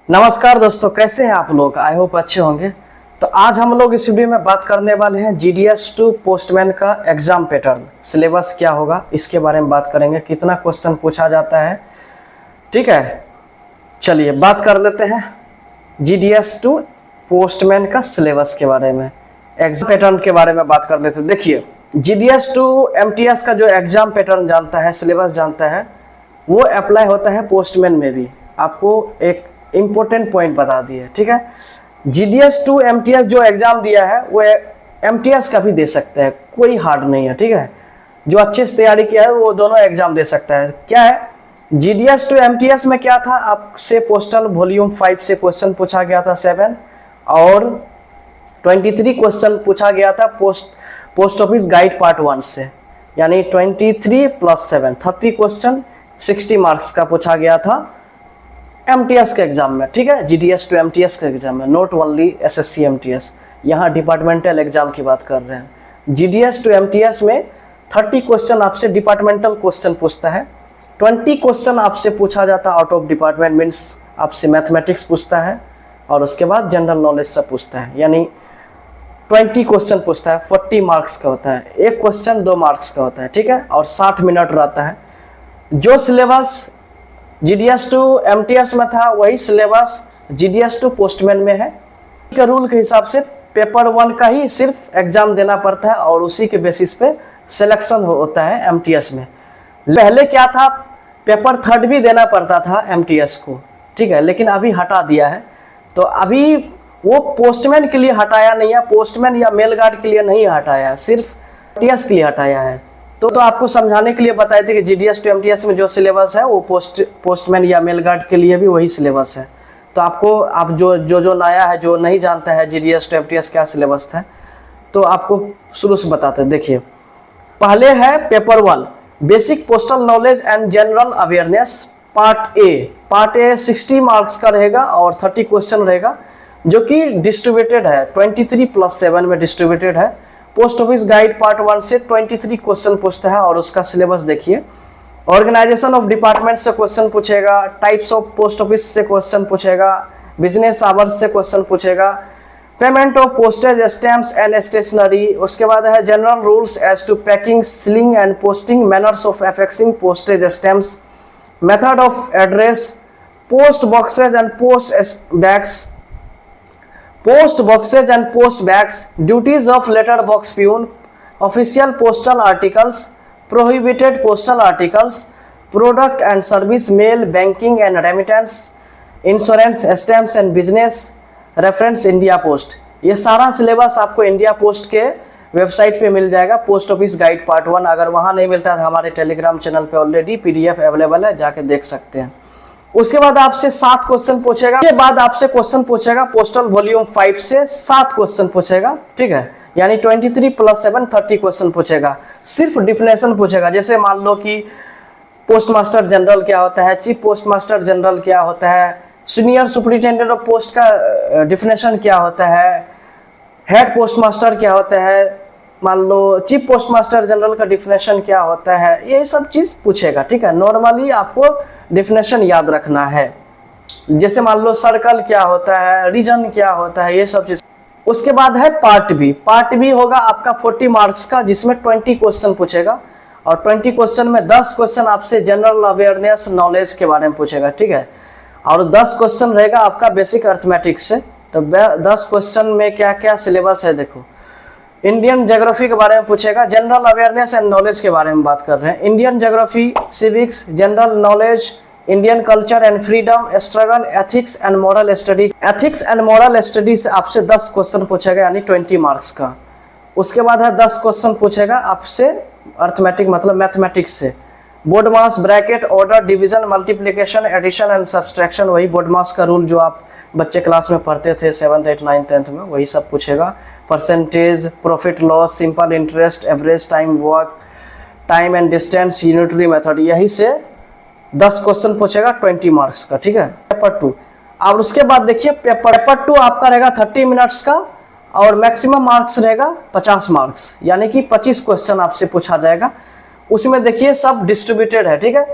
नमस्कार दोस्तों, कैसे हैं आप लोग। आई होप अच्छे होंगे। तो आज हम लोग इस वीडियो में बात करने वाले हैं GDS2 पोस्टमैन का एग्जाम पैटर्न, सिलेबस क्या होगा इसके बारे में बात करेंगे, कितना क्वेश्चन पूछा जाता है। ठीक है, चलिए बात कर लेते हैं GDS2 पोस्टमैन का सिलेबस के बारे में, एग्जाम पैटर्न के बारे में बात कर लेते हैं। देखिए, GDS2 MTS का जो एग्जाम पैटर्न जानता है, सिलेबस जानता है, वो अप्लाई होता है पोस्टमैन में भी। आपको एक इम्पोर्टेंट पॉइंट बता दिए, ठीक है। GDS2 MTS जो एग्जाम दिया है वो MTS का भी दे सकते हैं, कोई हार्ड नहीं है, ठीक है। जो अच्छे से तैयारी किया है वो दोनों एग्जाम दे सकता है। क्या है GDS2 MTS में क्या था, आपसे पोस्टल वॉल्यूम 5 से क्वेश्चन पूछा गया था 7, और 23 क्वेश्चन पूछा गया था पोस्ट ऑफिस गाइड पार्ट 1 से, यानी 23 + 7 30 क्वेश्चन 60 मार्क्स का पूछा गया था MTS के एग्जाम में, ठीक है। GDS2 MTS के एग्जाम में, नॉट ओनली SSC MTS, यहाँ डिपार्टमेंटल एग्जाम की बात कर रहे हैं। GDS2 MTS में 30 क्वेश्चन आपसे डिपार्टमेंटल क्वेश्चन पूछता है, 20 क्वेश्चन आपसे पूछा जाता है आउट ऑफ डिपार्टमेंट, मीन्स आपसे मैथमेटिक्स पूछता है, और उसके बाद जनरल नॉलेज से पूछता है, यानी 20 क्वेश्चन पूछता है, 40 मार्क्स का होता है। एक क्वेश्चन 2 मार्क्स का होता है, ठीक है, और 60 मिनट रहता है। जो सिलेबस GDS2 MTS में था वही सिलेबस GDS2 पोस्टमैन में है। के रूल के हिसाब से पेपर 1 का ही सिर्फ एग्जाम देना पड़ता है और उसी के बेसिस पे सिलेक्शन होता है MTS में। पहले क्या था, पेपर 3 भी देना पड़ता था MTS को, ठीक है, लेकिन अभी हटा दिया है। तो अभी वो पोस्टमैन के लिए हटाया नहीं है, पोस्टमैन या मेल गार्ड के लिए नहीं हटाया है, सिर्फ MTS के लिए हटाया है। तो आपको समझाने के लिए बताए थे कि GDS2 MTS में जो सिलेबस है वो पोस्टमैन या मेल गार्ड के लिए भी वही सिलेबस है। तो आप जो नया है, जो नहीं जानता है GDS2 MTS क्या सिलेबस था, तो आपको शुरू से बताते हैं। देखिए, पहले है paper 1 basic postal knowledge and general awareness part A 60 marks का रहेगा और 30 क्वेश्चन रहेगा, जो कि डिस्ट्रीब्यूटेड है, 23 + 7 में डिस्ट्रीब्यूटेड है। पोस्ट ऑफिस गाइड पार्ट 1 से 23 क्वेश्चन पूछता है और उसका सिलेबस देखिए। ऑर्गेनाइजेशन ऑफ डिपार्टमेंट से क्वेश्चन पूछेगा, टाइप्स ऑफ पोस्ट ऑफिस से क्वेश्चन पूछेगा, बिजनेस आवर्स से क्वेश्चन पूछेगा, payment of postage stamps and stationery. उसके बाद है general rules as to packing, sealing and posting, manners of affixing postage stamps, method of address, post boxes and post bags, duties of letter box peon, official postal articles, prohibited postal articles, product and service mail, banking and remittance, insurance, stamps and business, reference India post. ये सारा syllabus आपको India post के website पे मिल जाएगा, post office guide part 1। अगर वहाँ नहीं मिलता है, हमारे टेलीग्राम चैनल पे ऑलरेडी PDF अवेलेबल है, जाके देख सकते हैं। उसके बाद आपसे 7 क्वेश्चन पूछेगा, उसके बाद आपसे क्वेश्चन पूछेगा पोस्टल वॉल्यूम 5 से 7 क्वेश्चन पूछेगा, ठीक है, यानी 23 + 7 30 क्वेश्चन पूछेगा। सिर्फ डिफिनेशन पूछेगा, जैसे मान लो कि पोस्ट मास्टर जनरल क्या होता है, चीफ पोस्ट मास्टर जनरल क्या होता है, सीनियर सुपरिटेंडेंट ऑफ पोस्ट का डिफिनेशन क्या होता है, हेड पोस्ट मास्टर क्या होता है, मान लो चीफ पोस्ट मास्टर जनरल का डिफिनेशन क्या होता है, ये सब चीज़ पूछेगा, ठीक है। नॉर्मली आपको डिफिनेशन याद रखना है, जैसे मान लो सर्कल क्या होता है, रीजन क्या होता है, ये सब चीज। उसके बाद है पार्ट बी होगा आपका 40 मार्क्स का, जिसमें 20 क्वेश्चन पूछेगा, और 20 क्वेश्चन में 10 क्वेश्चन आपसे जनरल अवेयरनेस नॉलेज के बारे में पूछेगा, ठीक है, और 10 क्वेश्चन रहेगा आपका बेसिक अर्थमेटिक्स से। तो 10 क्वेश्चन में क्या क्या सिलेबस है, देखो, इंडियन ज्योग्राफी के बारे में पूछेगा, जनरल अवेयरनेस एंड नॉलेज के बारे में बात कर रहे हैं, Indian geography, civics, general knowledge, Indian culture and freedom, struggle, ethics and moral study. Ethics and moral study से आपसे 10 क्वेश्चन पूछेगा, यानी 20 मार्क्स का। उसके बाद है 10 क्वेश्चन पूछेगा आपसे अर्थमेटिक मतलब मैथमेटिक्स से, BODMAS, bracket, order, division, multiplication, addition and subtraction, वही बोर्ड मास का रूल जो आप बच्चे क्लास में पढ़ते थे 7th 8th 9th 10th में, वही सब पूछेगा। Percentage, profit loss, simple interest, average time work, time and distance, unitary method, यही से 10 क्वेश्चन पूछेगा 20 मार्क्स का, ठीक है। पेपर 2, और उसके बाद देखिए पेपर 2 आपका रहेगा 30 मिनट्स का, और मैक्सिमम मार्क्स रहेगा 50 मार्क्स, यानी कि 25 क्वेश्चन आपसे पूछा जाएगा। उसमें देखिए सब डिस्ट्रीब्यूटेड है, ठीक है।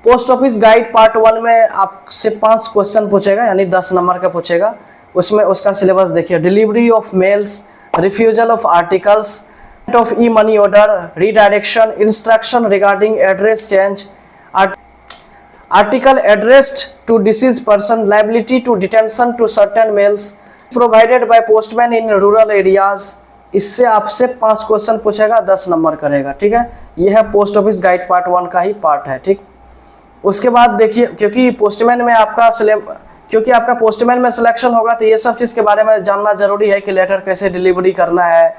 पोस्ट ऑफिस गाइड पार्ट 1 में आपसे 5 क्वेश्चन पूछेगा, यानी 10 नंबर का पूछेगा। उसमें उसका सिलेबस देखिए, delivery of mails, refusal of articles of e money order, redirection, instruction regarding address change, article addressed to deceased person, liability to detention to certain mails provided by postman in rural areas. इससे आपसे 5 question पूछेगा, 10 number करेगा, ठीक है। यह है post office guide part 1 का ही part है, ठीक। उसके बाद देखिए, क्योंकि आपका पोस्टमैन में सिलेक्शन होगा तो ये सब चीज़ के बारे में जानना जरूरी है कि लेटर कैसे डिलीवरी करना है,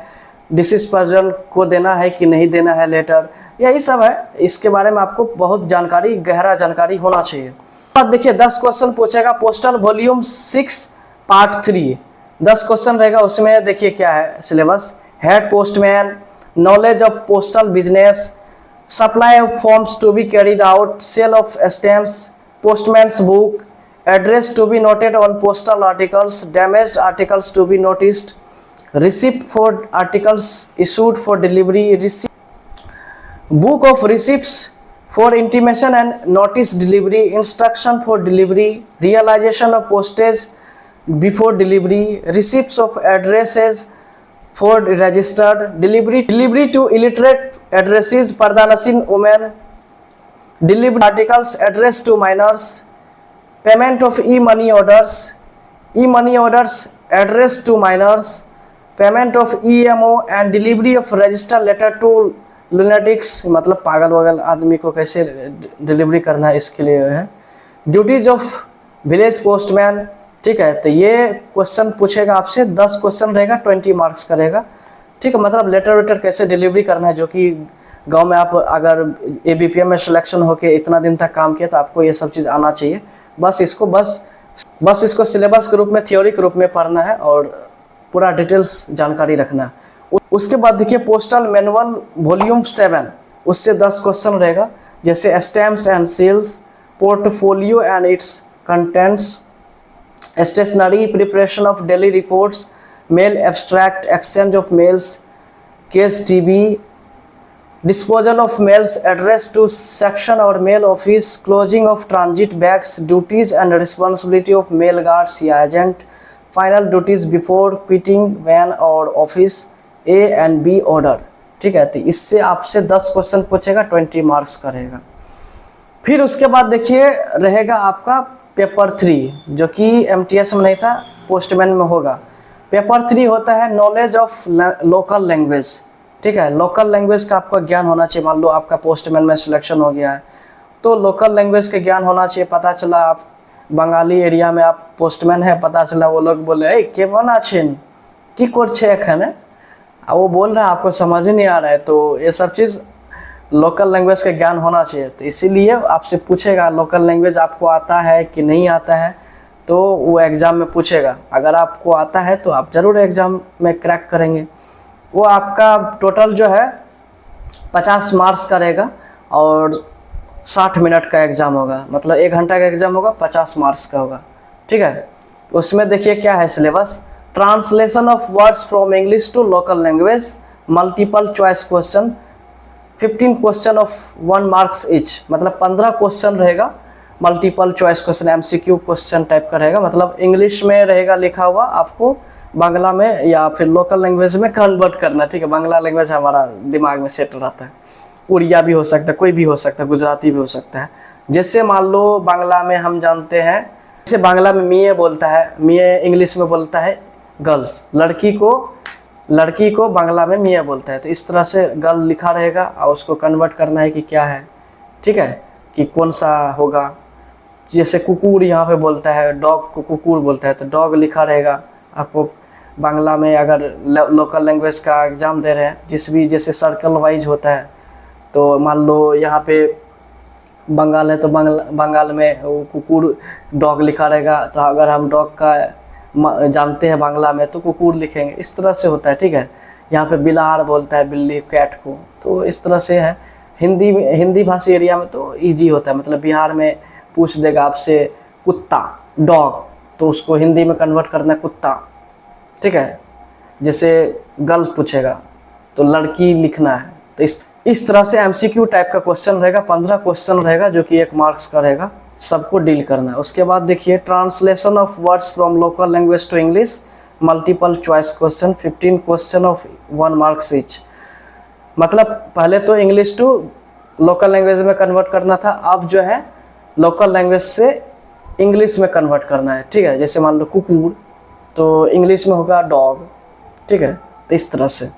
डिसीज पर्सन को देना है कि नहीं देना है लेटर, यही सब है। इसके बारे में आपको बहुत जानकारी, गहरा जानकारी होना चाहिए। अब देखिए 10 क्वेश्चन पूछेगा, पोस्टल वॉल्यूम 6 पार्ट 3, 10 क्वेश्चन रहेगा। उसमें देखिए क्या है syllabus, head postman, knowledge of postal business, supply of forms to be carried out, sale of stamps, postman's book, address to be noted on postal articles, damaged articles to be noticed, receipt for articles issued for delivery, book of receipts for intimation and notice delivery, instruction for delivery, realization of postage before delivery, receipts of addresses for registered delivery to illiterate addresses, Pardanasin women, delivery articles addressed to minors, payment of e-money orders addressed to minors, payment of EMO and delivery of registered letter to लुनेटिक्स, मतलब पागल वगल आदमी को कैसे delivery करना है, इसके लिए है। ड्यूटीज ऑफ विलेज पोस्टमैन, ठीक है। तो ये क्वेश्चन पूछेगा आपसे, 10 क्वेश्चन रहेगा, 20 मार्क्स करेगा, ठीक है। मतलब लेटर वेटर कैसे डिलीवरी करना है, जो कि गांव में आप अगर ABPM में सिलेक्शन होके इतना दिन तक काम किया तो आपको ये सब चीज़ आना चाहिए। बस इसको सिलेबस के रूप में, थ्योरी के रूप में पढ़ना है और पूरा डिटेल्स जानकारी रखना है। उसके बाद देखिए पोस्टल मैनुअल वॉल्यूम 7, उससे 10 क्वेश्चन रहेगा, जैसे stamps and seals, portfolio and its contents, stationery, preparation of daily reports, mail abstract, exchange of mails, case TB, disposal of mails address to section और mail office, closing of transit bags, duties and responsibility of mail guards या agent, final duties before quitting van और office, A and B order, ठीक है। तो इससे आपसे 10 question पूछेगा, 20 marks करेगा। फिर उसके बाद देखिए रहेगा आपका पेपर 3, जो कि MTS में नहीं था, पोस्टमैन में होगा। पेपर 3 होता है नॉलेज ऑफ लोकल लैंग्वेज, ठीक है। लोकल लैंग्वेज का आपका ज्ञान होना चाहिए। मान लो आपका पोस्टमैन में सिलेक्शन हो गया है तो लोकल लैंग्वेज का ज्ञान होना चाहिए। पता चला आप बंगाली एरिया में आप पोस्टमैन है, पता चला वो लोग बोले के बना छेन की करछे एखने, वो बोल रहा है आपको समझ ही नहीं आ रहा है, तो ये सब चीज़ लोकल लैंग्वेज का ज्ञान होना चाहिए। तो इसीलिए आपसे पूछेगा लोकल लैंग्वेज आपको आता है कि नहीं आता है, तो वो एग्ज़ाम में पूछेगा। अगर आपको आता है तो आप ज़रूर एग्ज़ाम में क्रैक करेंगे। वो आपका टोटल जो है 50 मार्क्स का रहेगा और 60 मिनट का एग्ज़ाम होगा, मतलब 1 घंटा का एग्ज़ाम होगा, 50 मार्क्स का होगा, ठीक है। उसमें देखिए क्या है syllabus, translation of words from English to local language, multiple choice question, 15 question of 1 marks each, मतलब 15 क्वेश्चन रहेगा। Multiple choice question MCQ question type का रहेगा, मतलब इंग्लिश में रहेगा लिखा हुआ, आपको बांग्ला में या फिर लोकल लैंग्वेज में कन्वर्ट करना, ठीक है। बांग्ला लैंग्वेज हमारा दिमाग में सेट रहता है, उड़िया भी हो सकता है, कोई भी हो सकता है, गुजराती भी हो सकता है। जैसे मान लो बांग्ला में हम जानते हैं, जैसे बांग्ला में मिये बोलता है, मिये इंग्लिश में बोलता है गर्ल्स, लड़की को बांग्ला में मियाँ बोलता है। तो इस तरह से गर्ल लिखा रहेगा और उसको कन्वर्ट करना है कि क्या है, ठीक है, कि कौन सा होगा। जैसे कुकुर यहाँ पे बोलता है, डॉग को कुकुर बोलता है, तो डॉग लिखा रहेगा। आपको बांग्ला में अगर लोकल लैंग्वेज का एग्ज़ाम दे रहे हैं, जैसे सर्कल वाइज होता है, तो मान लो यहाँ पे बंगाल है तो बंगाल में कुकुर डॉग लिखा रहेगा, तो अगर हम डॉग का जानते हैं बांग्ला में तो कुकुर लिखेंगे। इस तरह से होता है, ठीक है। यहाँ पे बिलार बोलता है बिल्ली, कैट को, तो इस तरह से है। हिंदी भाषी एरिया में तो इजी होता है, मतलब बिहार में पूछ देगा आपसे कुत्ता, डॉग, तो उसको हिंदी में कन्वर्ट करना है कुत्ता, ठीक है। जैसे गर्ल्स पूछेगा तो लड़की लिखना है, तो इस तरह से एमसीक्यू टाइप का क्वेश्चन रहेगा, 15 क्वेश्चन रहेगा जो कि 1 मार्क्स का रहेगा, सबको डील करना है। उसके बाद देखिए translation of words from local language to English, multiple choice question, 15 question of 1 marks each. मतलब पहले तो इंग्लिश टू लोकल लैंग्वेज में कन्वर्ट करना था, अब जो है लोकल लैंग्वेज से इंग्लिश में कन्वर्ट करना है, ठीक है। जैसे मान लो कुकुर, तो इंग्लिश में होगा डॉग, ठीक है। तो इस तरह से।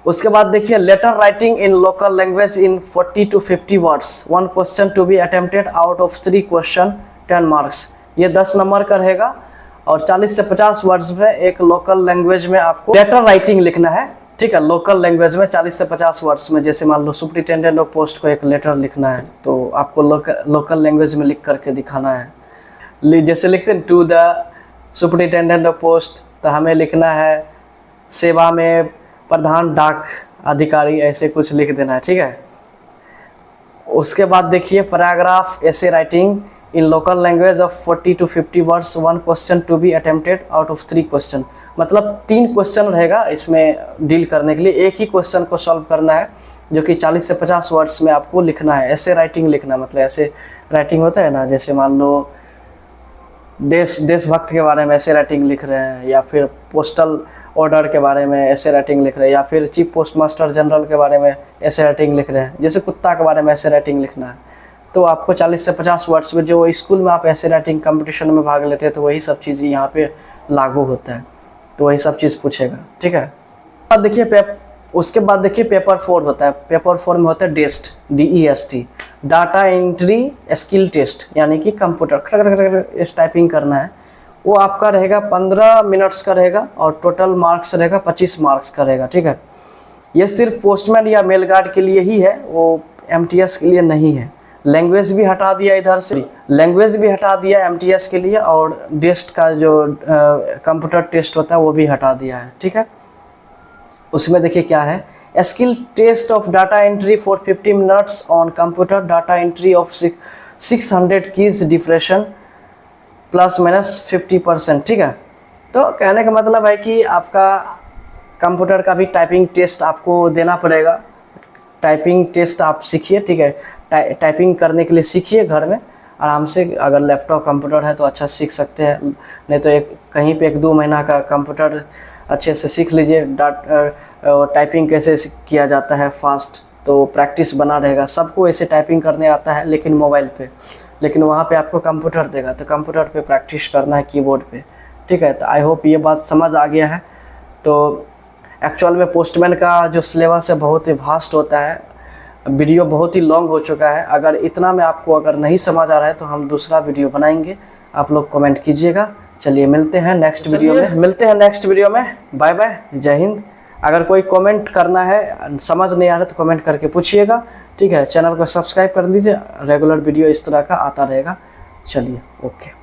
उसके बाद देखिए letter writing in local language in 40 to 50 words, 1 question to be attempted out of 3 question, 10 marks. ये 10 नंबर का रहेगा और 40 से 50 वर्ड्स में एक लोकल लैंग्वेज में आपको लेटर राइटिंग लिखना है, ठीक है। लोकल लैंग्वेज में 40 से 50 वर्ड्स में, जैसे मान लो सुपरिटेंडेंट ऑफ पोस्ट को एक लेटर लिखना है, तो आपको लोकल लैंग्वेज में लिख करके दिखाना है। जैसे लिखते हैं to the superintendent of post, तो हमें लिखना है सेवा में प्रधान डाक अधिकारी, ऐसे कुछ लिख देना है, ठीक है। उसके बाद देखिए पैराग्राफ ऐसे writing in local language of 40 to 50 words, 1 question to be attempted out of 3 question. मतलब 3 क्वेश्चन रहेगा इसमें डील करने के लिए, एक ही क्वेश्चन को सॉल्व करना है जो कि 40 से 50 वर्ड्स में आपको लिखना है। ऐसे राइटिंग लिखना, मतलब ऐसे राइटिंग होता है ना, जैसे मान लो देशभक्त के बारे में ऐसे राइटिंग लिख रहे हैं, या फिर पोस्टल ऑर्डर के बारे में ऐसे राइटिंग लिख रहे हैं, या फिर चीफ पोस्ट मास्टर जनरल के बारे में ऐसे राइटिंग लिख रहे हैं, जैसे कुत्ता के बारे में ऐसे राइटिंग लिखना है। तो आपको 40 से 50 वर्ड्स में, जो स्कूल में आप ऐसे राइटिंग कंपटीशन में भाग लेते हैं, तो वही सब चीज़ यहाँ पे लागू होता है, तो वही सब चीज़ पूछेगा, ठीक है। अब देखिए उसके बाद देखिए पेपर 4 होता है। पेपर 4 में होता है DEST, DEST, data entry skill test, यानी कि कंप्यूटर इस टाइपिंग करना है। वो आपका रहेगा 15 मिनट्स का रहेगा और टोटल मार्क्स रहेगा 25 मार्क्स का रहेगा, ठीक है। ये सिर्फ पोस्टमैन या मेल गार्ड के लिए ही है, वो MTS के लिए नहीं है। लैंग्वेज भी हटा दिया इधर से, लैंग्वेज भी हटा दिया MTS के लिए, और डेस्ट का जो कंप्यूटर टेस्ट होता है वो भी हटा दिया है, ठीक है। उसमें देखिए क्या है, skill test of data entry for 50 minutes on computer, data entry of 600 keys depression ±50%, ठीक है। तो कहने का मतलब है कि आपका कंप्यूटर का भी टाइपिंग टेस्ट आपको देना पड़ेगा। टाइपिंग टेस्ट आप सीखिए, ठीक है। टाइपिंग करने के लिए सीखिए घर में आराम से। अगर लैपटॉप कंप्यूटर है तो अच्छा सीख सकते हैं, नहीं तो कहीं पे 1-2 महीना का कंप्यूटर अच्छे से सीख लीजिए। टाइपिंग कैसे किया जाता है फास्ट, तो प्रैक्टिस बना रहेगा। सबको ऐसे टाइपिंग करने आता है लेकिन मोबाइल पे, लेकिन वहाँ पे आपको कंप्यूटर देगा, तो कंप्यूटर पे प्रैक्टिस करना है कीबोर्ड पे, ठीक है। तो आई होप ये बात समझ आ गया है। तो एक्चुअल में पोस्टमैन का जो सिलेबस है बहुत ही वास्ट होता है, वीडियो बहुत ही लॉन्ग हो चुका है। अगर इतना में आपको अगर नहीं समझ आ रहा है तो हम दूसरा वीडियो बनाएंगे, आप लोग कमेंट कीजिएगा। चलिए मिलते हैं नेक्स्ट वीडियो में, बाय बाय, जय हिंद। अगर कोई कमेंट करना है, समझ नहीं आ रहा तो कमेंट करके पूछिएगा, ठीक है। चैनल को सब्सक्राइब कर लीजिए, रेगुलर वीडियो इस तरह का आता रहेगा। चलिए ओके।